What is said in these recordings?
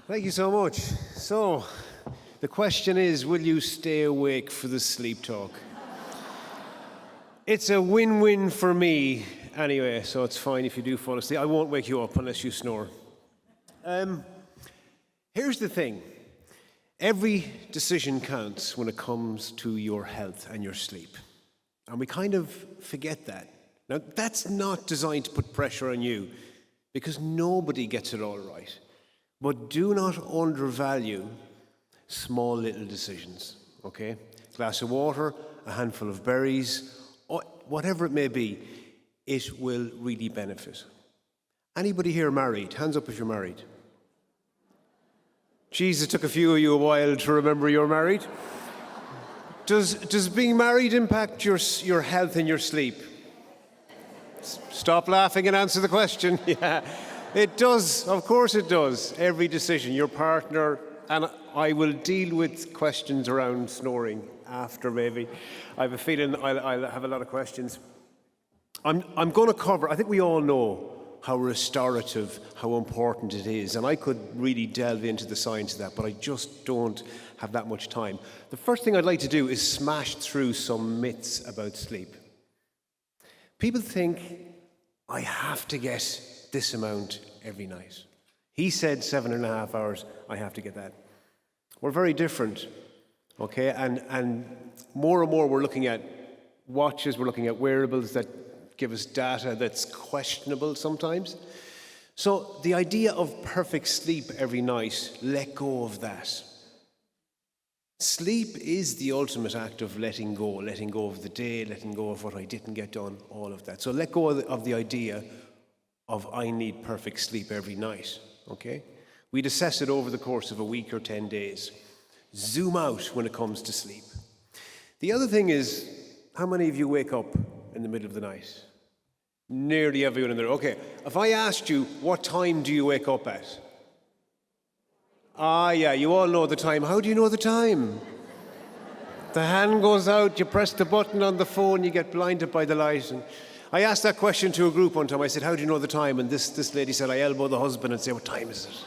Thank you so much. So, the question is, will you stay awake for the sleep talk? It's a win-win for me anyway, so it's fine if you do fall asleep. I won't wake you up unless you snore. Here's the thing. Every decision counts when it comes to your health and your sleep. And we kind of forget that. Now, that's not designed to put pressure on you, because nobody gets it all right. But do not undervalue small little decisions, okay? A glass of water, a handful of berries, or whatever it may be, it will really benefit. Anybody here married? Hands up if you're married. Geez, it took a few of you a while to remember you're married. Does being married impact your health and your sleep? Stop laughing and answer the question. Yeah, it does. Of course it does. Every decision, your partner, and I will deal with questions around snoring after maybe. I have a feeling I'll have a lot of questions. I'm going to cover, I think we all know how restorative, how important it is. And I could really delve into the science of that, but I just don't have that much time. The first thing I'd like to do is smash through some myths about sleep. People think, I have to get this amount every night. He said 7.5 hours, I have to get that. We're very different, okay? And more and more we're looking at watches, we're looking at wearables that give us data that's questionable sometimes. So the idea of perfect sleep every night, let go of that. Sleep is the ultimate act of letting go of the day, letting go of what I didn't get done, all of that. So let go of the idea of I need perfect sleep every night, okay? We'd assess it over the course of a week or 10 days. Zoom out when it comes to sleep. The other thing is, how many of you wake up in the middle of the night? Nearly everyone in there. Okay, if I asked you, what time do you wake up at? Yeah, you all know the time. How do you know the time? The hand goes out, you press the button on the phone, you get blinded by the light. And I asked that question to a group one time. I said, how do you know the time? And this lady said, I elbow the husband and say, what time is it?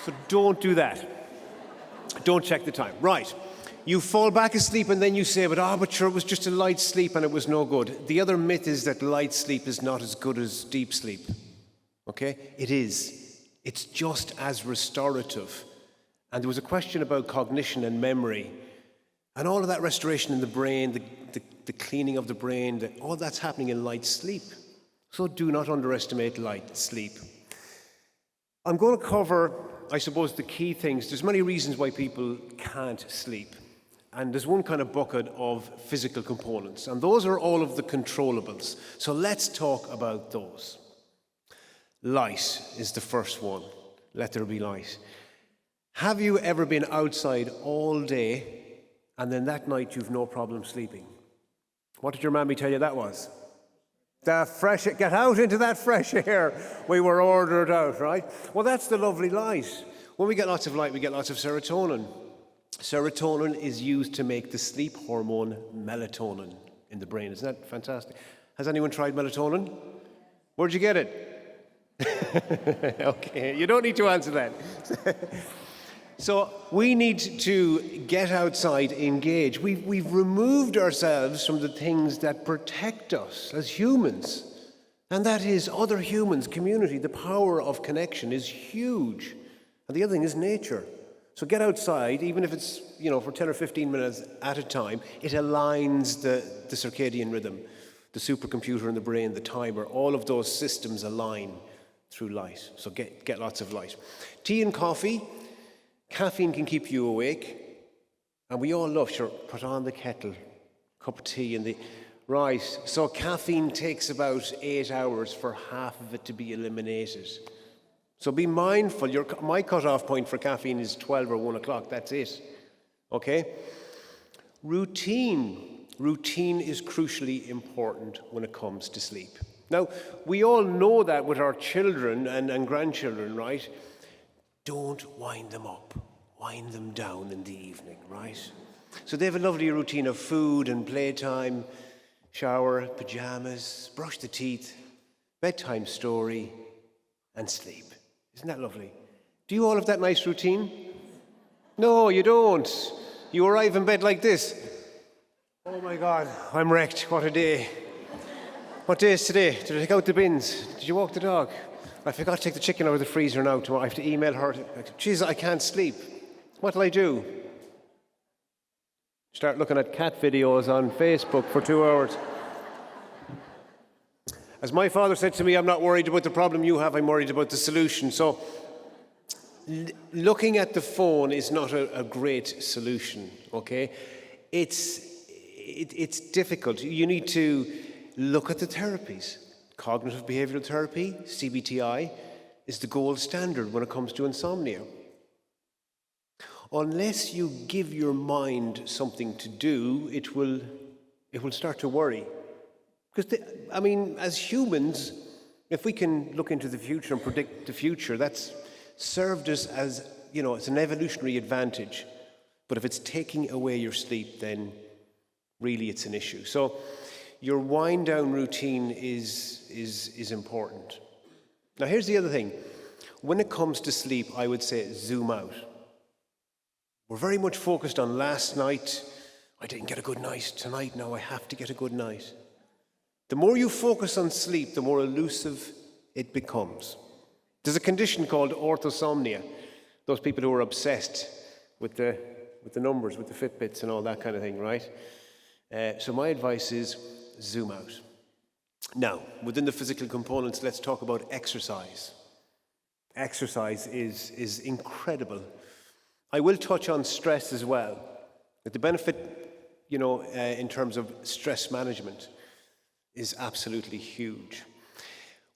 So don't do that. Don't check the time. Right. You fall back asleep and then you say, but sure, it was just a light sleep and it was no good. The other myth is that light sleep is not as good as deep sleep. Okay? It is. It's just as restorative. And there was a question about cognition and memory. And all of that restoration in the brain, the cleaning of the brain, all that's happening in light sleep. So do not underestimate light sleep. I'm going to cover, I suppose, the key things. There's many reasons why people can't sleep. And there's one kind of bucket of physical components. And those are all of the controllables. So let's talk about those. Light is the first one. Let there be light. Have you ever been outside all day and then that night you've no problem sleeping? What did your mammy tell you that was? Get out into that fresh air. We were ordered out, right? Well, that's the lovely light. When we get lots of light, we get lots of serotonin. Serotonin is used to make the sleep hormone melatonin in the brain. Isn't that fantastic? Has anyone tried melatonin? Where'd you get it? Okay, you don't need to answer that. So we need to get outside, engage. We've removed ourselves from the things that protect us as humans. And that is other humans, community. The power of connection is huge. And the other thing is nature. So get outside, even if it's, for 10 or 15 minutes at a time. It aligns the circadian rhythm, the supercomputer in the brain, the timer, all of those systems align through light. So get lots of light. Tea and coffee. Caffeine can keep you awake. And we all love, put on the kettle, cup of tea and right. So caffeine takes about 8 hours for half of it to be eliminated. So be mindful. My cutoff point for caffeine is 12 or 1 o'clock. That's it. Okay? Routine. Routine is crucially important when it comes to sleep. Now, we all know that with our children and grandchildren, right? Don't wind them up. Wind them down in the evening, right? So they have a lovely routine of food and playtime, shower, pajamas, brush the teeth, bedtime story, and sleep. Isn't that lovely? Do you all have that nice routine? No, you don't. You arrive in bed like this. Oh my God, I'm wrecked. What a day. What day is today? Did I take out the bins? Did you walk the dog? I forgot to take the chicken out of the freezer now. Tomorrow I have to email her. Jeez, I can't sleep. What'll I do? Start looking at cat videos on Facebook for 2 hours. As my father said to me, I'm not worried about the problem you have, I'm worried about the solution. So looking at the phone is not a great solution, okay? It's difficult. You need to look at the therapies. Cognitive behavioral therapy, CBTI, is the gold standard when it comes to insomnia. Unless you give your mind something to do, it will start to worry. Because, as humans, if we can look into the future and predict the future, that's served us as, it's an evolutionary advantage. But if it's taking away your sleep, then really it's an issue. So your wind-down routine is important. Now, here's the other thing. When it comes to sleep, I would say zoom out. We're very much focused on last night. I didn't get a good night. Tonight, now I have to get a good night. The more you focus on sleep, the more elusive it becomes. There's a condition called orthosomnia. Those people who are obsessed with the numbers, with the Fitbits and all that kind of thing, right? So my advice is zoom out. Now, within the physical components, let's talk about exercise. Exercise is incredible. I will touch on stress as well. But the benefit, in terms of stress management is absolutely huge.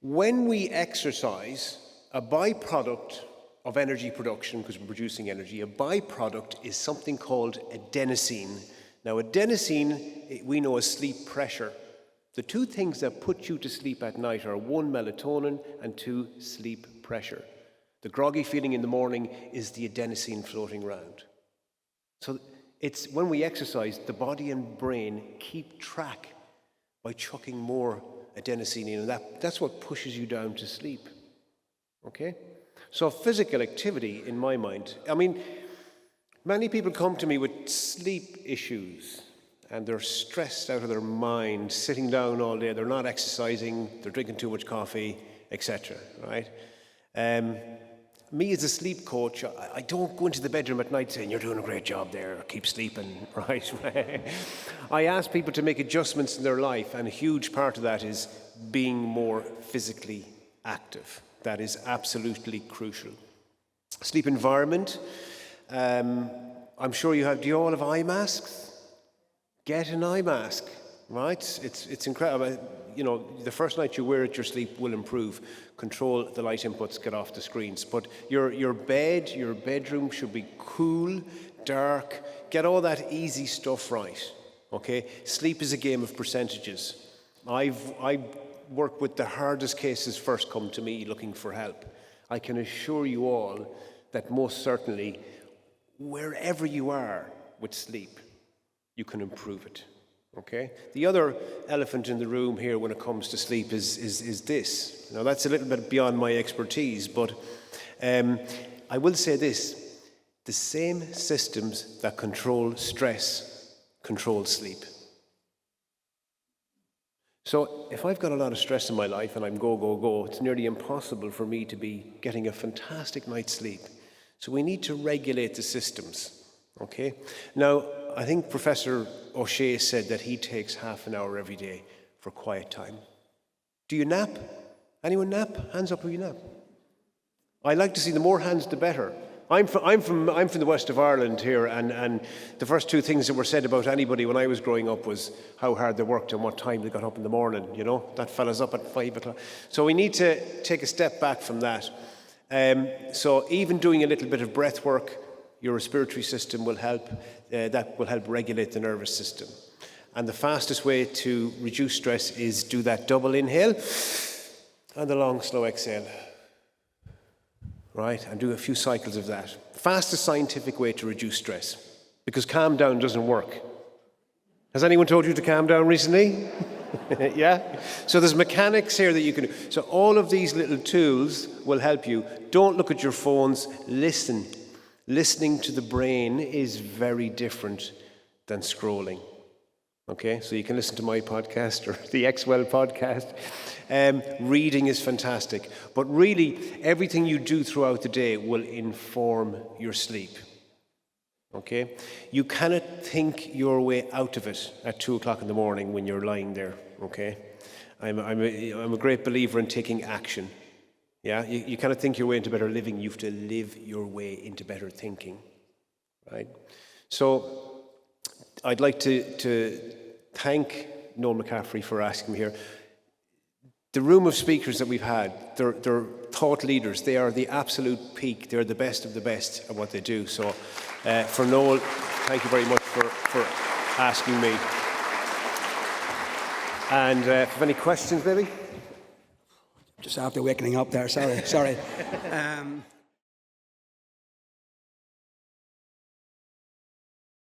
When we exercise, a byproduct of energy production, because we're producing energy, a byproduct is something called adenosine. Now, adenosine, we know as sleep pressure. The two things that put you to sleep at night are 1, melatonin, and 2, sleep pressure. The groggy feeling in the morning is the adenosine floating around. So it's when we exercise, the body and brain keep track by chucking more adenosine in, and that's what pushes you down to sleep. Okay? So physical activity, in my mind, many people come to me with sleep issues, and they're stressed out of their mind, sitting down all day, they're not exercising, they're drinking too much coffee, etc., right? Me as a sleep coach, I don't go into the bedroom at night saying, you're doing a great job there, keep sleeping, right? I ask people to make adjustments in their life, and a huge part of that is being more physically active. That is absolutely crucial. Sleep environment. I'm sure you have, do you all have eye masks? Get an eye mask, right? It's incredible. The first night you wear it, your sleep will improve. Control the light inputs, get off the screens. But your bedroom should be cool, dark. Get all that easy stuff right, okay? Sleep is a game of percentages. I work with the hardest cases first come to me looking for help. I can assure you all that most certainly, wherever you are with sleep, you can improve it. Okay? The other elephant in the room here when it comes to sleep is this. Now, that's a little bit beyond my expertise, but I will say this. The same systems that control stress control sleep. So if I've got a lot of stress in my life and I'm go, it's nearly impossible for me to be getting a fantastic night's sleep. So we need to regulate the systems. Okay? Now, I think Professor O'Shea said that he takes half an hour every day for quiet time. Do you nap? Anyone nap? Hands up who you nap. I like to see the more hands, the better. I'm from the west of Ireland here, and the first two things that were said about anybody when I was growing up was how hard they worked and what time they got up in the morning. That fella's up at 5 o'clock. So we need to take a step back from that. So even doing a little bit of breath work, your respiratory system will help. That will help regulate the nervous system. And the fastest way to reduce stress is do that double inhale and the long, slow exhale. Right? And do a few cycles of that. Fastest scientific way to reduce stress. Because calm down doesn't work. Has anyone told you to calm down recently? Yeah? So there's mechanics here that you can do. So all of these little tools will help you. Don't look at your phones, listen. Listening to the brain is very different than scrolling. Okay, so you can listen to my podcast or the ExWell podcast. Reading is fantastic. But really, everything you do throughout the day will inform your sleep. Okay? You cannot think your way out of it at 2 o'clock in the morning when you're lying there. Okay? I'm a great believer in taking action. Yeah? You cannot think your way into better living. You have to live your way into better thinking. Right? So I'd like to thank Noel McCaffrey for asking me here. The room of speakers that we've had, they're thought leaders. They are the absolute peak. They're the best of the best at what they do. So for Noel, thank you very much for asking me. And if you have any questions, maybe? Just after waking up there, sorry.